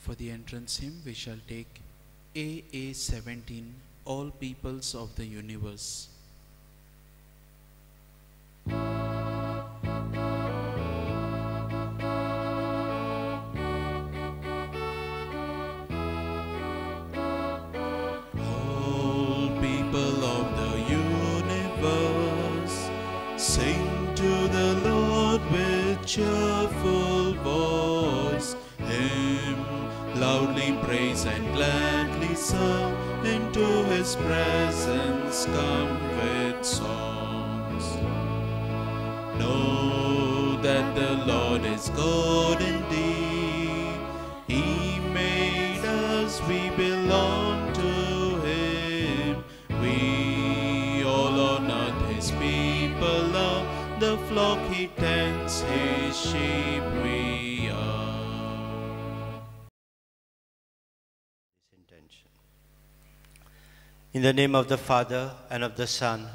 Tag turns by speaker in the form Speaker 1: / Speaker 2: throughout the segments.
Speaker 1: For the entrance hymn, we shall take AA 17, All Peoples of the Universe. All people of the universe, sing to the Lord with cheerful voice. Him loudly praise and gladly serve, into his presence come with songs. Know that the Lord is God indeed. He made us, we belong to him. We all on earth his people are, the flock he tends, his sheep we are.
Speaker 2: In the name of the Father, and of the Son,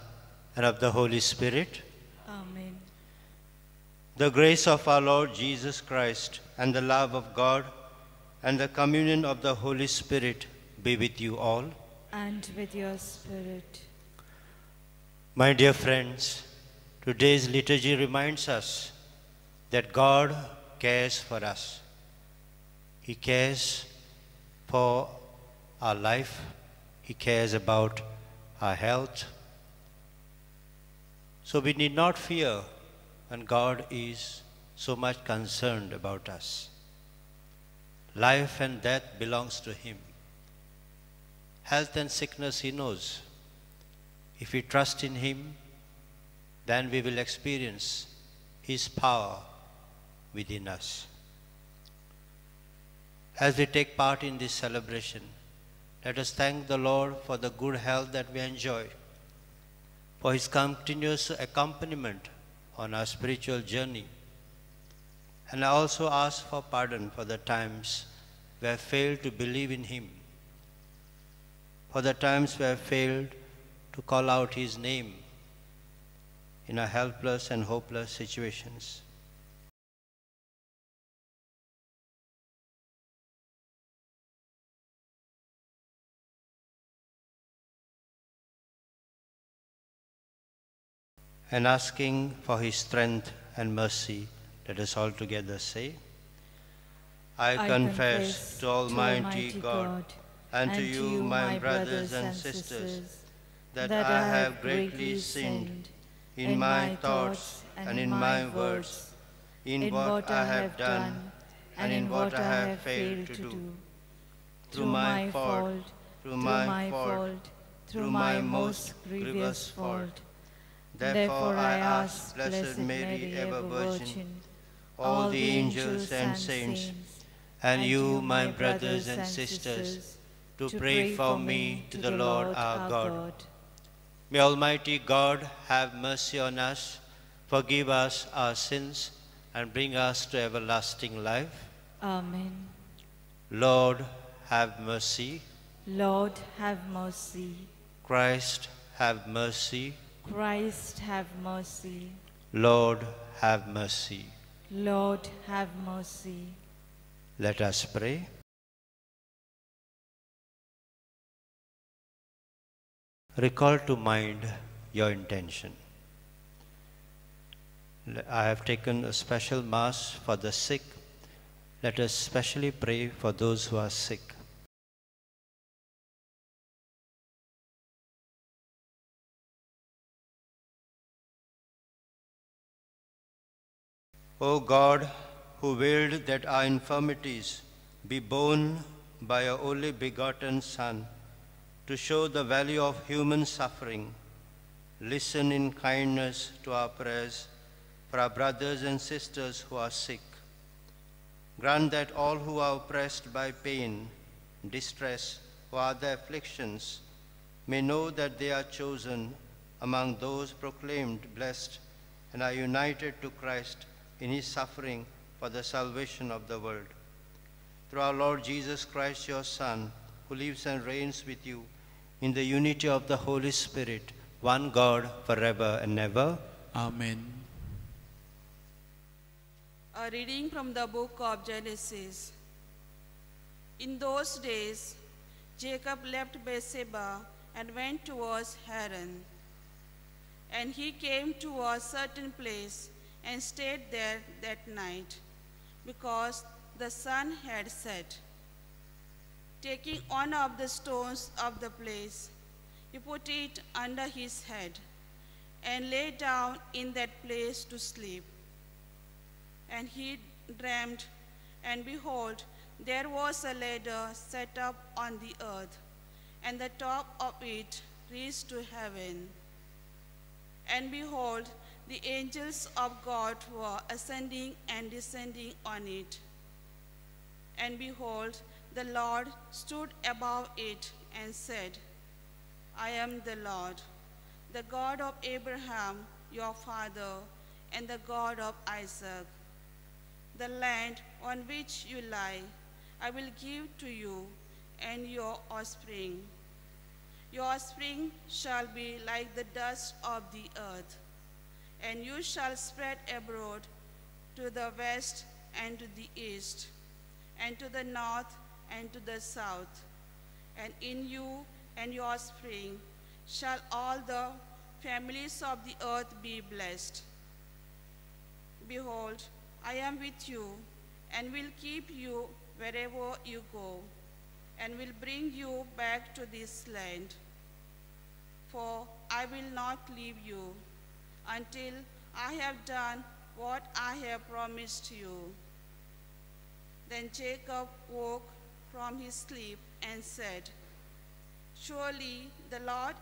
Speaker 2: and of the Holy Spirit.
Speaker 3: Amen.
Speaker 2: The grace of our Lord Jesus Christ, and the love of God, and the communion of the Holy Spirit be with you all.
Speaker 3: And with your spirit.
Speaker 2: My dear friends, today's liturgy reminds us that God cares for us. He cares for our life. He cares about our health. So we need not fear when God is so much concerned about us. Life and death belongs to him. Health and sickness he knows. If we trust in him, then we will experience his power within us. As we take part in this celebration, let us thank the Lord for the good health that we enjoy, for his continuous accompaniment on our spiritual journey. And I also ask for pardon for the times we have failed to believe in him, for the times we have failed to call out his name in our helpless and hopeless situations. And asking for his strength and mercy, let us all together say, I confess to Almighty God and to you, my brothers and sisters, that I have greatly sinned in my thoughts and in my words, in what I have done and in what I have failed to do. Through my fault, through my most grievous fault. Therefore I ask Blessed Mary, ever Virgin, all the angels and saints, and you, my brothers and sisters, to pray for me to the Lord our God. May Almighty God have mercy on us, forgive us our sins, and bring us to everlasting life.
Speaker 3: Amen.
Speaker 2: Lord, have mercy.
Speaker 3: Lord, have mercy.
Speaker 2: Christ, have mercy.
Speaker 3: Christ, have mercy.
Speaker 2: Lord, have mercy.
Speaker 3: Lord, have mercy.
Speaker 2: Let us pray. Recall to mind your intention. I have taken a special Mass for the sick. Let us specially pray for those who are sick. O God, who willed that our infirmities be borne by your only begotten Son, to show the value of human suffering, listen in kindness to our prayers for our brothers and sisters who are sick. Grant that all who are oppressed by pain, distress, or other afflictions may know that they are chosen among those proclaimed blessed and are united to Christ in his suffering for the salvation of the world. Through our Lord Jesus Christ, your Son, who lives and reigns with you in the unity of the Holy Spirit, one God, forever and ever.
Speaker 1: Amen.
Speaker 4: A reading from the book of Genesis. In those days, Jacob left Beersheba and went towards Haran. And he came to a certain place and stayed there that night, because the sun had set. Taking one of the stones of the place, he put it under his head and lay down in that place to sleep. And he dreamed, and behold, there was a ladder set up on the earth, and the top of it reached to heaven. And behold, the angels of God were ascending and descending on it. And behold, the Lord stood above it and said, I am the Lord, the God of Abraham, your father, and the God of Isaac. The land on which you lie, I will give to you and your offspring. Your offspring shall be like the dust of the earth, and you shall spread abroad to the west and to the east, and to the north and to the south. And in you and your offspring shall all the families of the earth be blessed. Behold, I am with you, and will keep you wherever you go, and will bring you back to this land. For I will not leave you until I have done what I have promised you. Then Jacob woke from his sleep and said, Surely the Lord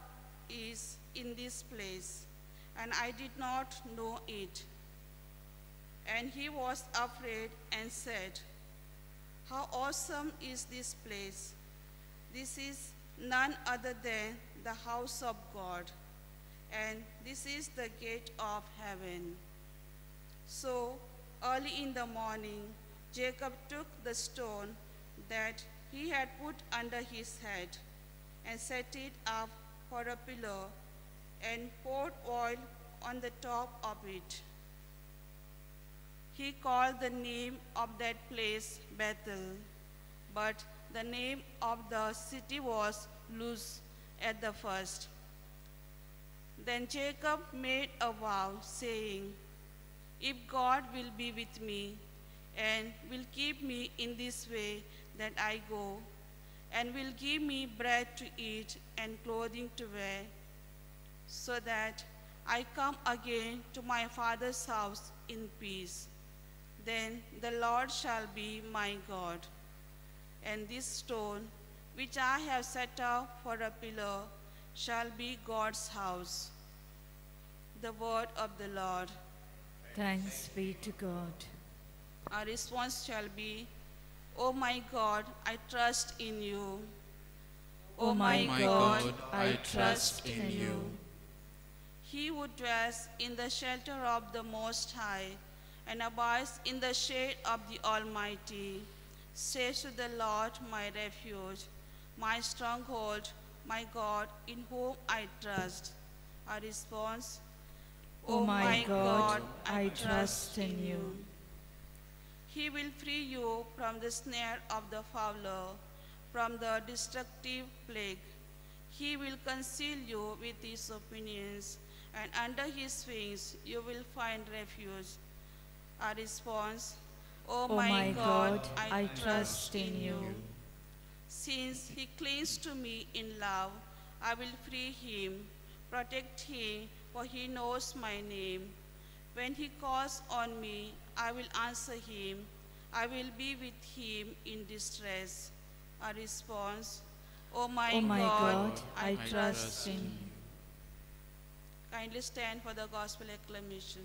Speaker 4: is in this place, and I did not know it. And he was afraid and said, How awesome is this place! This is none other than the house of God, and this is the gate of heaven. So early in the morning, Jacob took the stone that he had put under his head and set it up for a pillar and poured oil on the top of it. He called the name of that place Bethel, but the name of the city was Luz at the first. Then Jacob made a vow, saying, If God will be with me, and will keep me in this way that I go, and will give me bread to eat and clothing to wear, so that I come again to my father's house in peace, then the Lord shall be my God. And this stone, which I have set up for a pillar, shall be God's house. The word of the Lord.
Speaker 3: Thanks be to God.
Speaker 4: Our response shall be, O my God, I trust in you.
Speaker 3: O my God, I trust in you.
Speaker 4: He who dwells in the shelter of the Most High and abides in the shade of the Almighty says to the Lord, my refuge, my stronghold, my God, in whom I trust. Our response,
Speaker 3: O my God, I trust in you.
Speaker 4: He will free you from the snare of the fowler, from the destructive plague. He will conceal you with his opinions, and under his wings you will find refuge. Our response, O my God, I trust in you. Since he clings to me in love, I will free him, protect him, for he knows my name. When he calls on me, I will answer him. I will be with him in distress. Our response, O my God,
Speaker 3: I trust in you.
Speaker 4: Kindly stand for the gospel acclamation.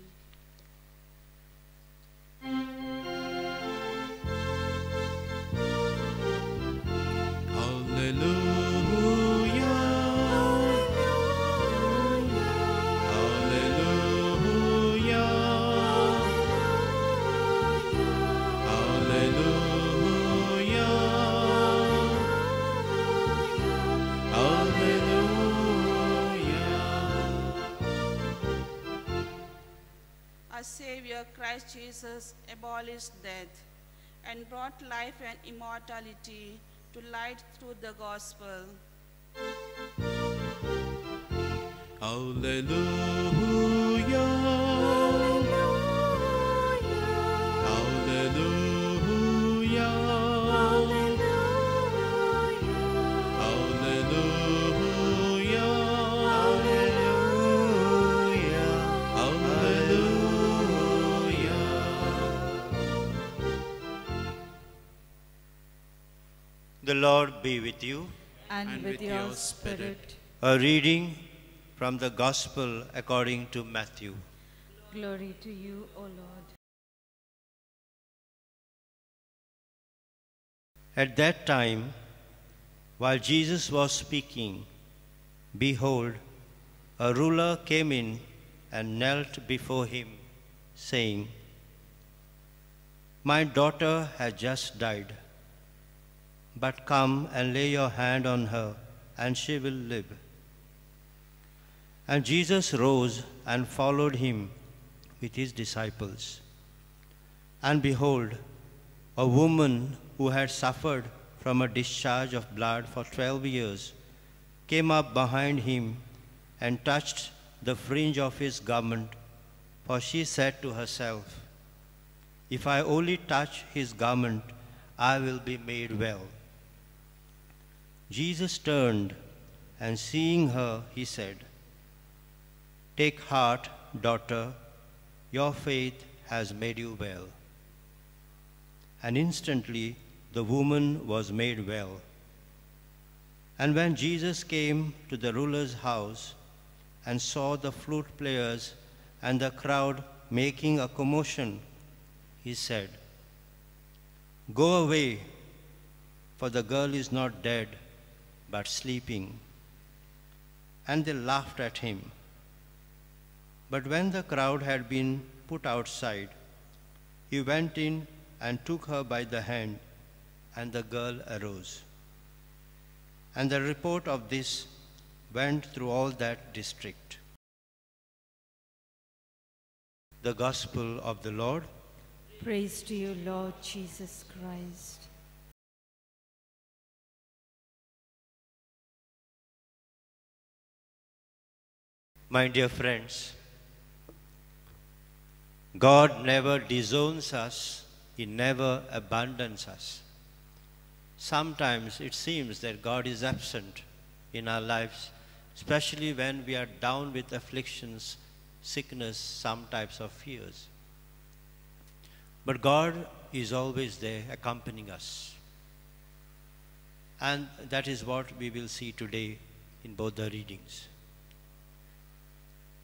Speaker 1: Hallelujah. Hallelujah. Hallelujah. Hallelujah.
Speaker 4: Our Savior, Christ Jesus, abolished death and brought life and immortality to light through the gospel.
Speaker 1: Hallelujah. Hallelujah. Hallelujah. Hallelujah.
Speaker 2: The Lord be with you.
Speaker 3: And with your spirit.
Speaker 2: A reading from the Gospel according to Matthew.
Speaker 3: Glory to you, O Lord.
Speaker 2: At that time, while Jesus was speaking, behold, a ruler came in and knelt before him, saying, "My daughter has just died, but come and lay your hand on her, and she will live." And Jesus rose and followed him with his disciples. And behold, a woman who had suffered from a discharge of blood for 12 years came up behind him and touched the fringe of his garment, for she said to herself, "If I only touch his garment, I will be made well." Jesus turned, and seeing her, he said, "Take heart, daughter, your faith has made you well." And instantly the woman was made well. And when Jesus came to the ruler's house and saw the flute players and the crowd making a commotion, he said, "Go away, for the girl is not dead, but sleeping." And they laughed at him. But when the crowd had been put outside, he went in and took her by the hand, and the girl arose. And the report of this went through all that district. The Gospel of the Lord.
Speaker 3: Praise to you, Lord Jesus Christ.
Speaker 2: My dear friends, God never disowns us, He never abandons us. Sometimes it seems that God is absent in our lives, especially when we are down with afflictions, sickness, some types of fears. But God is always there accompanying us. And that is what we will see today in both the readings.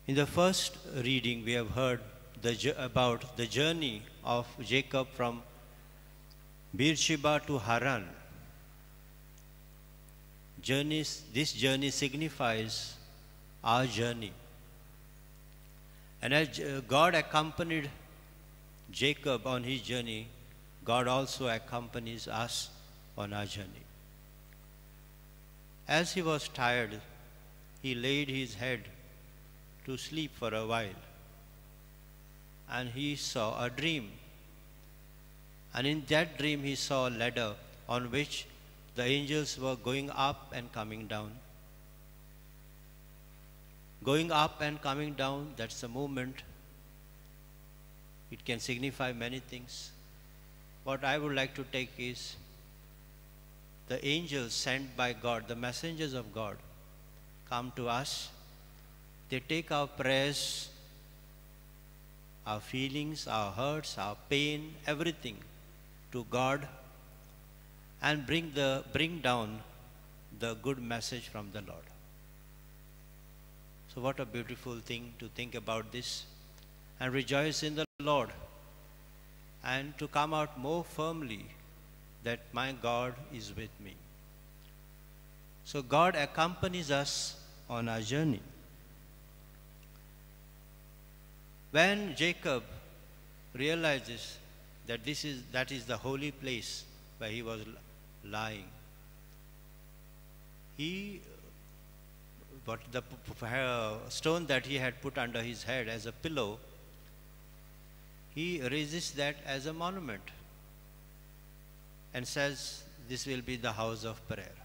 Speaker 2: In the first reading, we have heard about the journey of Jacob from Beersheba to Haran. This journey signifies our journey. And as God accompanied Jacob on his journey, God also accompanies us on our journey. As he was tired, he laid his head to sleep for a while. And he saw a dream. And in that dream he saw a ladder on which the angels were going up and coming down. Going up and coming down, that's a movement. It can signify many things. What I would like to take is the angels sent by God, the messengers of God, come to us. They take our prayers, our feelings, our hurts, our pain, everything to God and bring down the good message from the Lord. So what a beautiful thing to think about this and rejoice in the Lord and to come out more firmly that my God is with me. So God accompanies us on our journey. When Jacob realizes that that is the holy place where he was lying, the stone that he had put under his head as a pillow, he raises that as a monument. and says, this will be the house of prayer.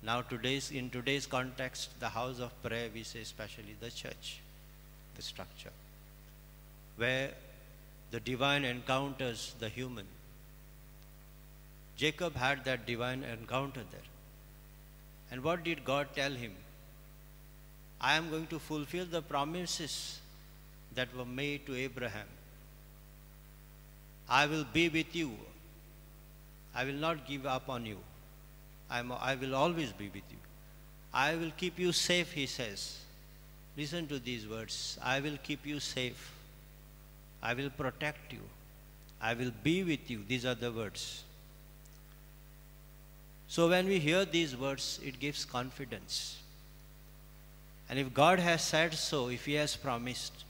Speaker 2: Now in today's context, the house of prayer, we say especially the church, the structure, where the divine encounters the human. Jacob had that divine encounter there. And what did God tell him? I am going to fulfill the promises that were made to Abraham. I will be with you. I will not give up on you. I will always be with you. I will keep you safe, he says. Listen to these words. I will keep you safe. I will protect you. I will be with you. These are the words. So when we hear these words, it gives confidence. And if God has said so, if he has promised,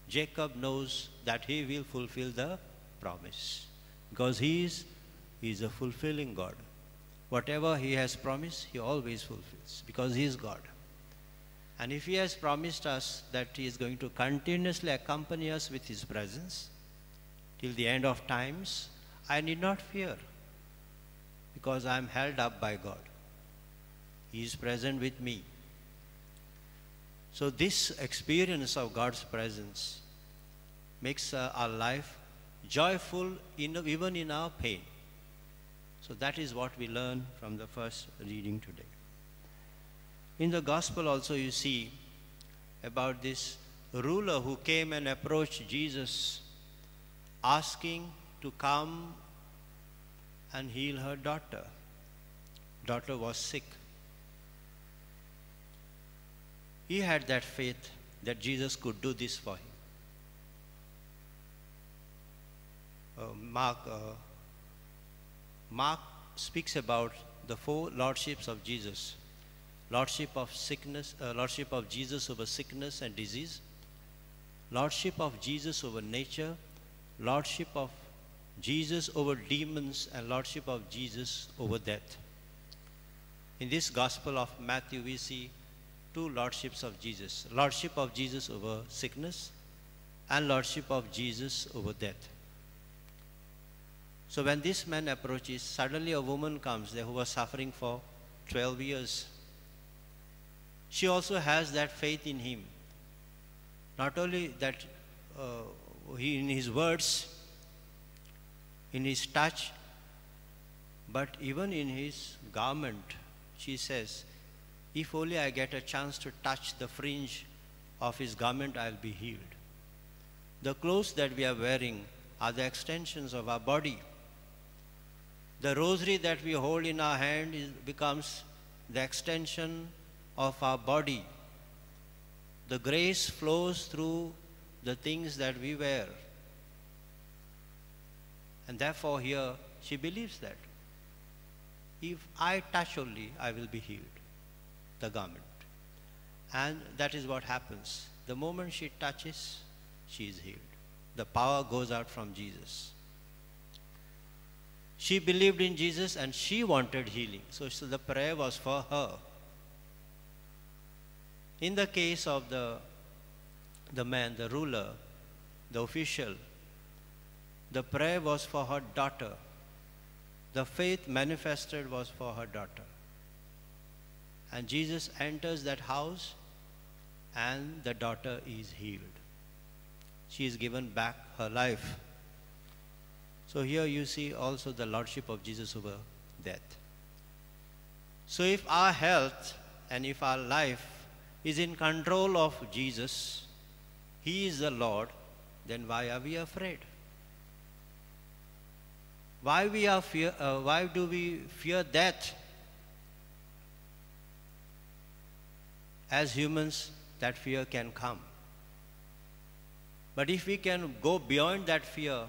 Speaker 2: Jacob knows that he will fulfill the promise. Because he is a fulfilling God. Whatever he has promised, he always fulfills. Because he is God. And if he has promised us that he is going to continuously accompany us with his presence till the end of times, I need not fear. Because I am held up by God. He is present with me. So this experience of God's presence makes our life joyful even in our pain. So that is what we learn from the first reading today. In the gospel also you see about this ruler who came and approached Jesus asking to come and heal her daughter. Daughter was sick. He had that faith that Jesus could do this for him. Mark speaks about the 4 lordships of Jesus. Lordship of sickness, lordship of Jesus over sickness and disease. Lordship of Jesus over nature. Lordship of Jesus over demons, and lordship of Jesus over death. In this Gospel of Matthew, we see 2 lordships of Jesus. Lordship of Jesus over sickness and lordship of Jesus over death. So when this man approaches, suddenly a woman comes there who was suffering for 12 years. She also has that faith in him. Not only that in his words, in his touch, but even in his garment, she says, if only I get a chance to touch the fringe of his garment, I'll be healed. The clothes that we are wearing are the extensions of our body. The rosary that we hold in our hand becomes the extension of our body. The grace flows through the things that we wear. And therefore here she believes that if I touch only, I will be healed, the garment. And that is what happens. The moment she touches, she is healed. The power goes out from Jesus. She believed in Jesus and she wanted healing. So the prayer was for her. In the case of the man, the ruler, the official, the prayer was for her daughter. The faith manifested was for her daughter. And Jesus enters that house and the daughter is healed. She is given back her life. So here you see also the lordship of Jesus over death. So if our health and if our life is in control of Jesus, He is the Lord, then why are we afraid? Why do we fear death? As humans, that fear can come. But if we can go beyond that fear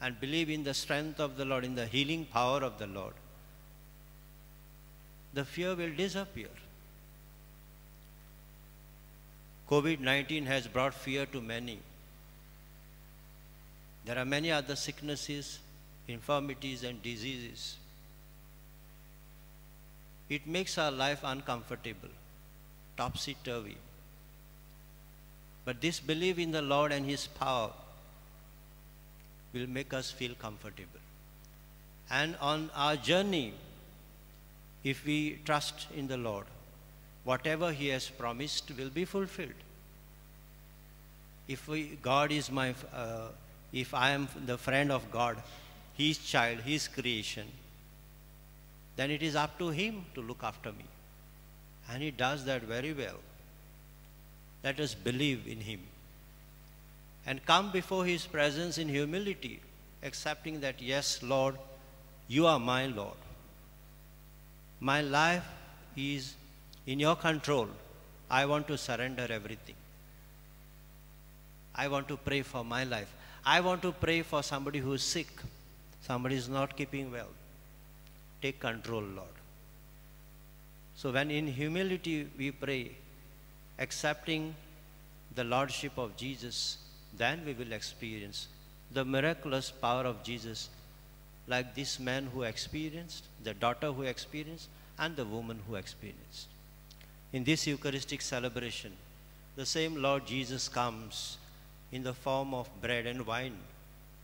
Speaker 2: and believe in the strength of the Lord, in the healing power of the Lord, the fear will disappear. COVID-19 has brought fear to many. There are many other sicknesses, infirmities and diseases. It makes our life uncomfortable, topsy-turvy. But this belief in the Lord and His power will make us feel comfortable. And on our journey, if we trust in the Lord, whatever He has promised will be fulfilled. If if I am the friend of God, His child, His creation, then it is up to Him to look after me. And He does that very well. Let us believe in Him and come before His presence in humility, accepting that, yes, Lord, You are my Lord. My life is in Your control. I want to surrender everything. I want to pray for my life. I want to pray for somebody who is sick. Somebody is not keeping well. Take control, Lord. So when in humility we pray, accepting the Lordship of Jesus, then we will experience the miraculous power of Jesus, like this man who experienced, the daughter who experienced, and the woman who experienced. In this Eucharistic celebration, the same Lord Jesus comes in the form of bread and wine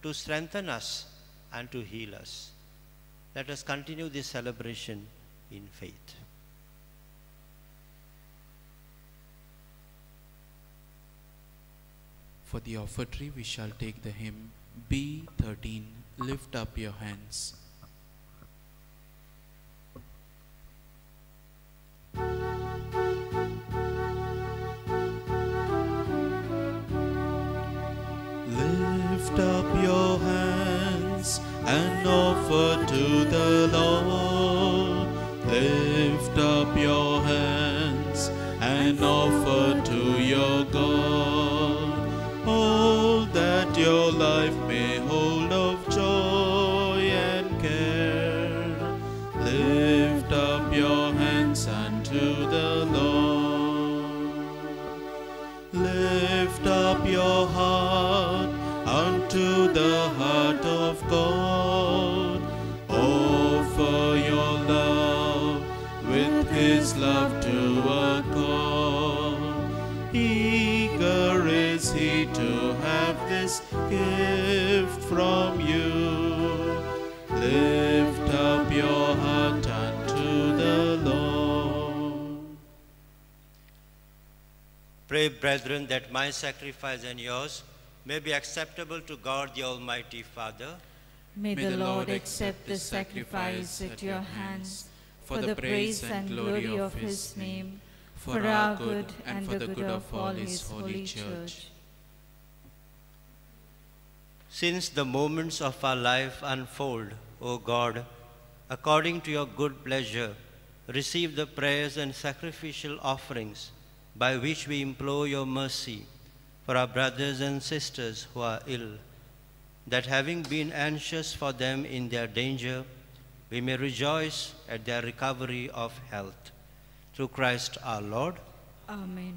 Speaker 2: to strengthen us and to heal us. Let us continue this celebration in faith.
Speaker 1: For the offertory, we shall take the hymn B13, Lift Up Your Hands. Lift up your hands and offer to the Lord. Lift up your hands and offer to your God all that your life may hold of joy and care. Lift up your hands unto the Lord. Lift up your heart unto the heart of God. Offer your love with His love to accord. Eager is He to have this gift from you. Lift up your heart unto the Lord.
Speaker 2: Pray, brethren, that my sacrifice and yours may be acceptable to God the Almighty Father.
Speaker 3: May the Lord accept the sacrifice at your hands for the praise and glory of His name, for our good and for the good of all His holy church.
Speaker 2: Since the moments of our life unfold, O God, according to your good pleasure, receive the prayers and sacrificial offerings by which we implore your mercy for our brothers and sisters who are ill, that having been anxious for them in their danger, we may rejoice at their recovery of health. Through Christ our Lord.
Speaker 3: Amen.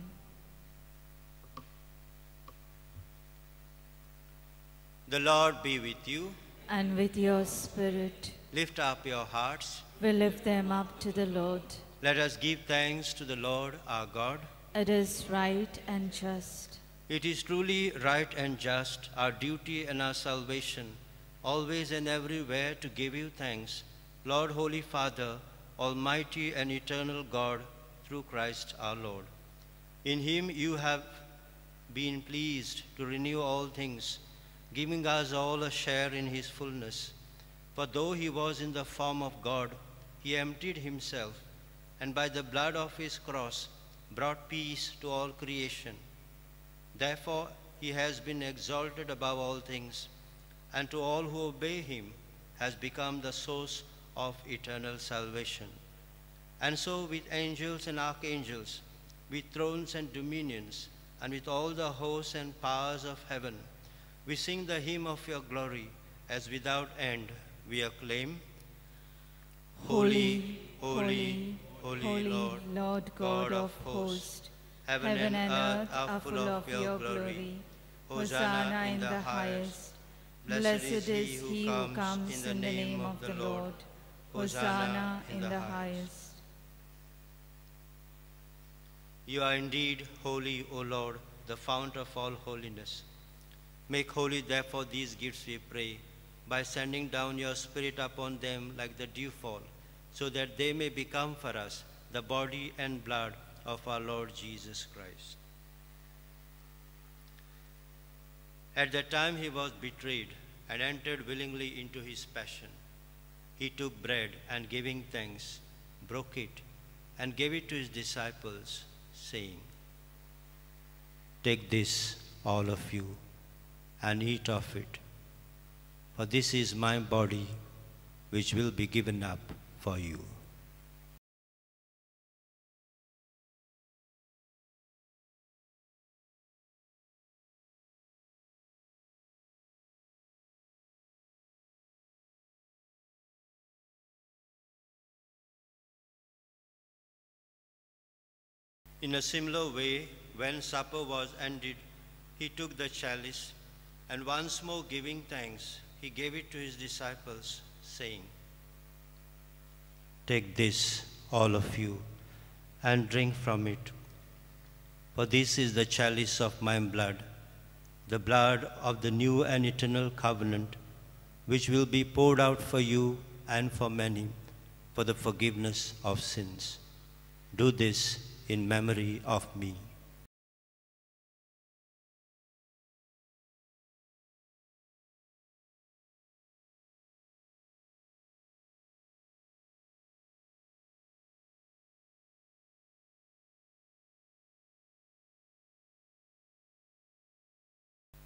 Speaker 2: The Lord be with you.
Speaker 3: And with your spirit.
Speaker 2: Lift up your hearts.
Speaker 3: We lift them up to the Lord.
Speaker 2: Let us give thanks to the Lord our God.
Speaker 3: It is right and just.
Speaker 2: It is truly right and just, our duty and our salvation, always and everywhere to give you thanks, Lord, Holy Father, Almighty and eternal God, through Christ our Lord. In Him you have been pleased to renew all things, giving us all a share in His fullness. For though He was in the form of God, He emptied Himself, and by the blood of His cross brought peace to all creation. Therefore He has been exalted above all things, and to all who obey Him has become the source of eternal salvation. And so with angels and archangels, with thrones and dominions, and with all the hosts and powers of heaven, we sing the hymn of your glory, as without end we acclaim, Holy, holy, holy, Lord God of hosts. Heaven and earth are full of your glory. Hosanna in the highest. Blessed is he who comes in the name of the Lord. Hosanna in the highest. You are indeed holy, O Lord, the fount of all holiness. Make holy, therefore, these gifts, we pray, by sending down your Spirit upon them like the dewfall, so that they may become for us the body and blood of our Lord Jesus Christ. At the time he was betrayed and entered willingly into his passion, he took bread and, giving thanks, broke it and gave it to his disciples, saying, "Take this, all of you, and eat of it, for this is my body, which will be given up for you." In a similar way, when supper was ended, he took the chalice, and once more giving thanks, he gave it to his disciples, saying, "Take this, all of you, and drink from it, for this is the chalice of my blood, the blood of the new and eternal covenant, which will be poured out for you and for many for the forgiveness of sins. Do this in memory of me."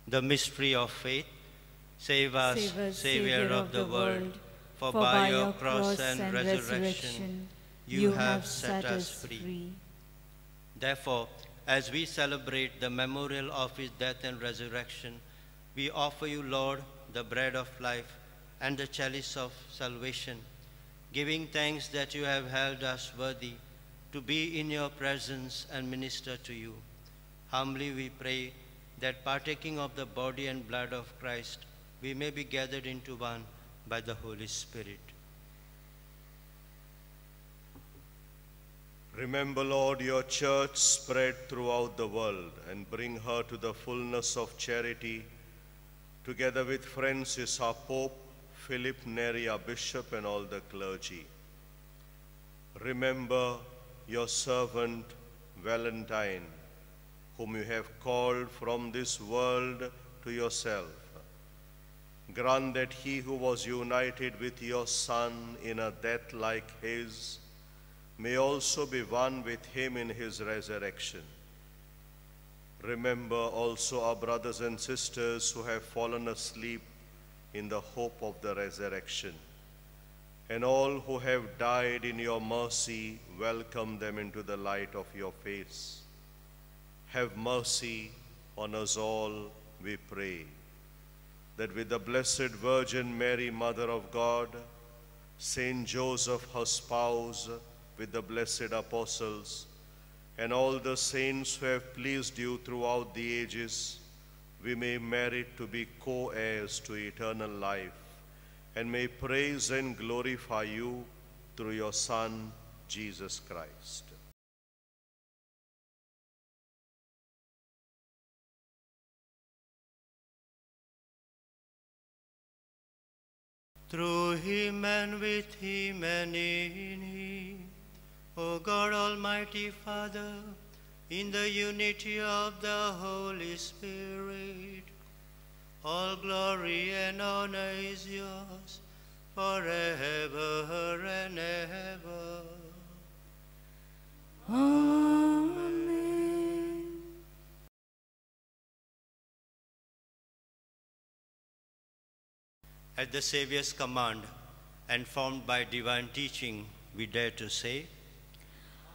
Speaker 2: The mystery of faith. Save us, Savior of the world, for by your cross and resurrection you have set us free. Therefore, as we celebrate the memorial of his death and resurrection, we offer you, Lord, the bread of life and the chalice of salvation, giving thanks that you have held us worthy to be in your presence and minister to you. Humbly we pray that, partaking of the body and blood of Christ, we may be gathered into one by the Holy Spirit.
Speaker 5: Remember, Lord, your church spread throughout the world, and bring her to the fullness of charity, together with Francis, our Pope, Philip Neri, our Bishop, and all the clergy. Remember your servant Valentine, whom you have called from this world to yourself. Grant that he who was united with your Son in a death like his may also be one with him in his resurrection. Remember also our brothers and sisters who have fallen asleep in the hope of the resurrection, and all who have died in your mercy, welcome them into the light of your face. Have mercy on us all, we pray, that with the Blessed Virgin Mary, Mother of God, Saint Joseph, her spouse, with the blessed apostles, and all the saints who have pleased you throughout the ages, we may merit to be co-heirs to eternal life, and may praise and glorify you through your Son, Jesus Christ.
Speaker 2: Through him and with him and in him, O God, Almighty Father, in the unity of the Holy Spirit, all glory and honor is yours forever and ever.
Speaker 3: Amen.
Speaker 2: At the Saviour's command, and formed by divine teaching, we dare to say,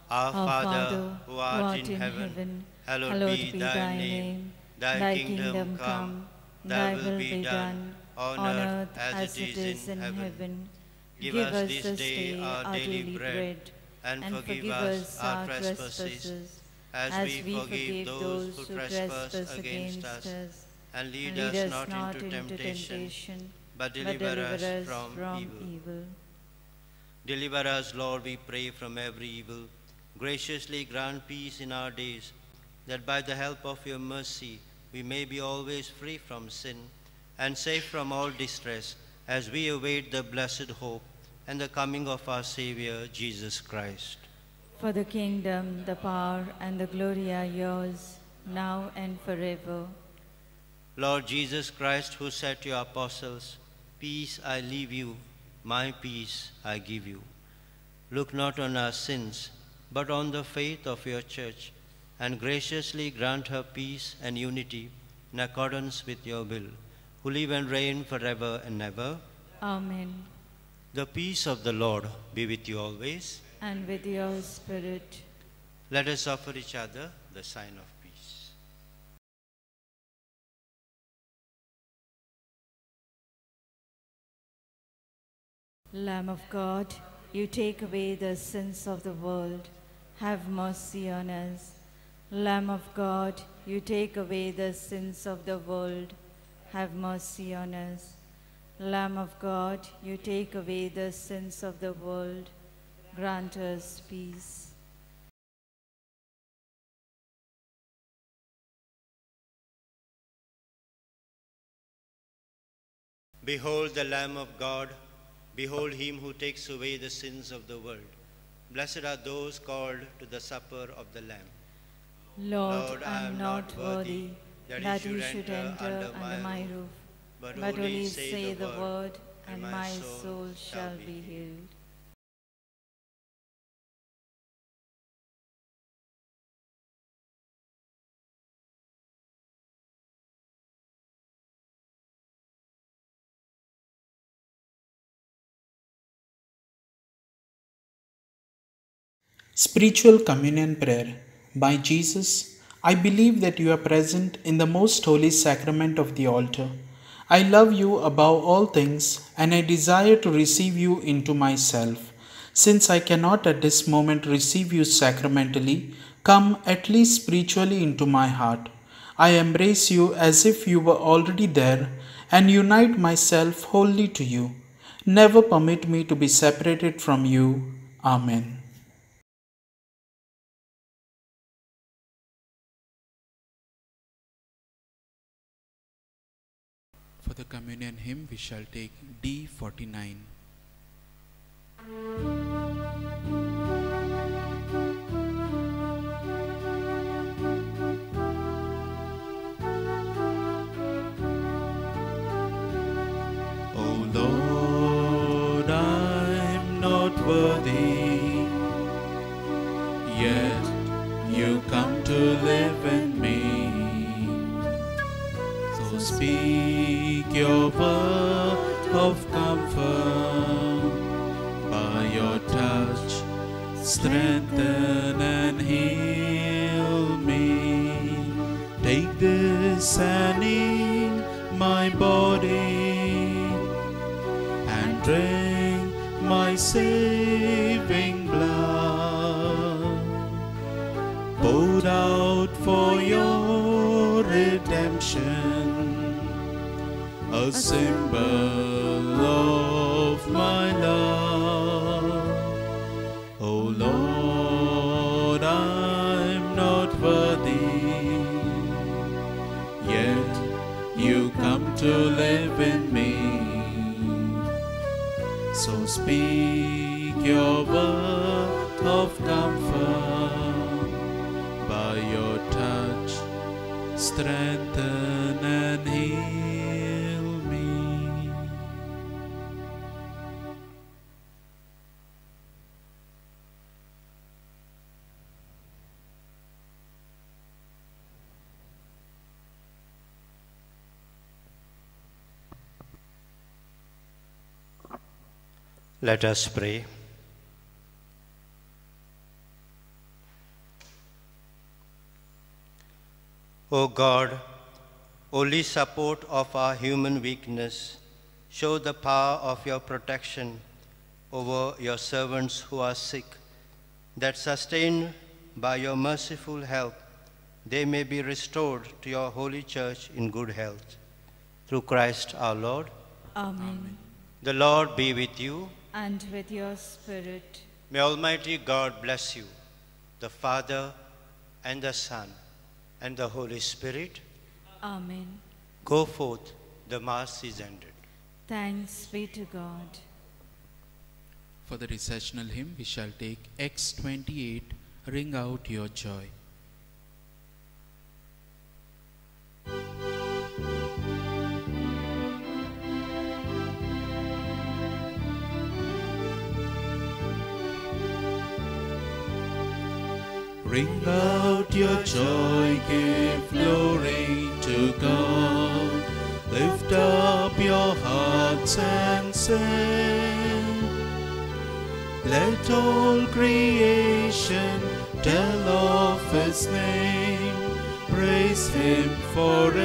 Speaker 2: Our Father, who art in heaven, hallowed be thy name. Thy kingdom come, thy will be done, on earth as it is in heaven. Give us this day our daily bread, and forgive us our trespasses, as we forgive those who trespass against us. And lead us not into temptation, but deliver us from evil. Deliver us, Lord, we pray, from every evil. Graciously grant peace in our days, that by the help of your mercy we may be always free from sin and safe from all distress as we await the blessed hope and the coming of our Savior, Jesus Christ.
Speaker 3: For the kingdom, the power, and the glory are yours, now and forever.
Speaker 2: Lord Jesus Christ, who said to your apostles, "Peace I leave you, my peace I give you," look not on our sins, but on the faith of your church, and graciously grant her peace and unity in accordance with your will, who live and reign forever and ever.
Speaker 3: Amen.
Speaker 2: The peace of the Lord be with you always.
Speaker 3: And with your spirit.
Speaker 2: Let us offer each other the sign of peace.
Speaker 3: Lamb of God, you take away the sins of the world. Have mercy on us. Lamb of God, you take away the sins of the world. Have mercy on us. Lamb of God, you take away the sins of the world. Grant us peace.
Speaker 2: Behold the Lamb of God. Behold him who takes away the sins of the world. Blessed are those called to the supper of the Lamb.
Speaker 3: Lord, I am not worthy that you should enter under my roof, but only say the word, and my soul shall be healed.
Speaker 1: Spiritual Communion Prayer. By Jesus, I believe that you are present in the most holy sacrament of the altar. I love you above all things, and I desire to receive you into myself. Since I cannot at this moment receive you sacramentally, come at least spiritually into my heart. I embrace you as if you were already there, and unite myself wholly to you. Never permit me to be separated from you. Amen. For the communion hymn, we shall take D49. O Lord, I'm not worthy, yet you come to live in me. So speak your word of comfort, by your touch strengthen and heal me. Take this and eat my body, and drink my saving blood, poured out for your redemption, a symbol of my love. O Lord, I'm not worthy, yet you come to live in me. So speak your word of comfort, by your touch strengthen and heal me.
Speaker 2: Let us pray. O God, only support of our human weakness, show the power of your protection over your servants who are sick, that sustained by your merciful help, they may be restored to your holy church in good health. Through Christ our Lord.
Speaker 3: Amen.
Speaker 2: The Lord be with you.
Speaker 3: And with your spirit.
Speaker 2: May Almighty God bless you, the Father and the Son and the Holy Spirit.
Speaker 3: Amen.
Speaker 2: Go forth, the Mass is ended.
Speaker 3: Thanks be to God.
Speaker 1: For the recessional hymn, we shall take X28, Ring Out Your Joy. Ring out your joy, give glory to God. Lift up your hearts and sing. Let all creation tell of His name. Praise Him forevermore.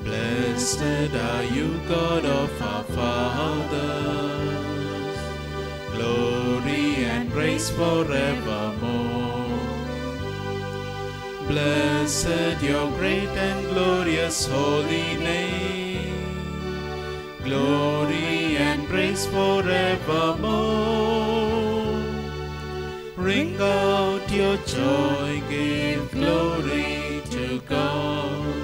Speaker 1: Blessed are you, God of our fathers. Glory and praise forevermore. Blessed your great and glorious holy name. Glory and praise forevermore. Ring out your joy, give glory to God.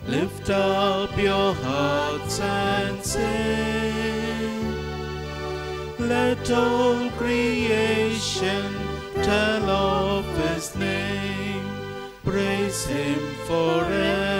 Speaker 1: Lift up your hearts and sing. Let all creation tell of His name. Praise Him forever.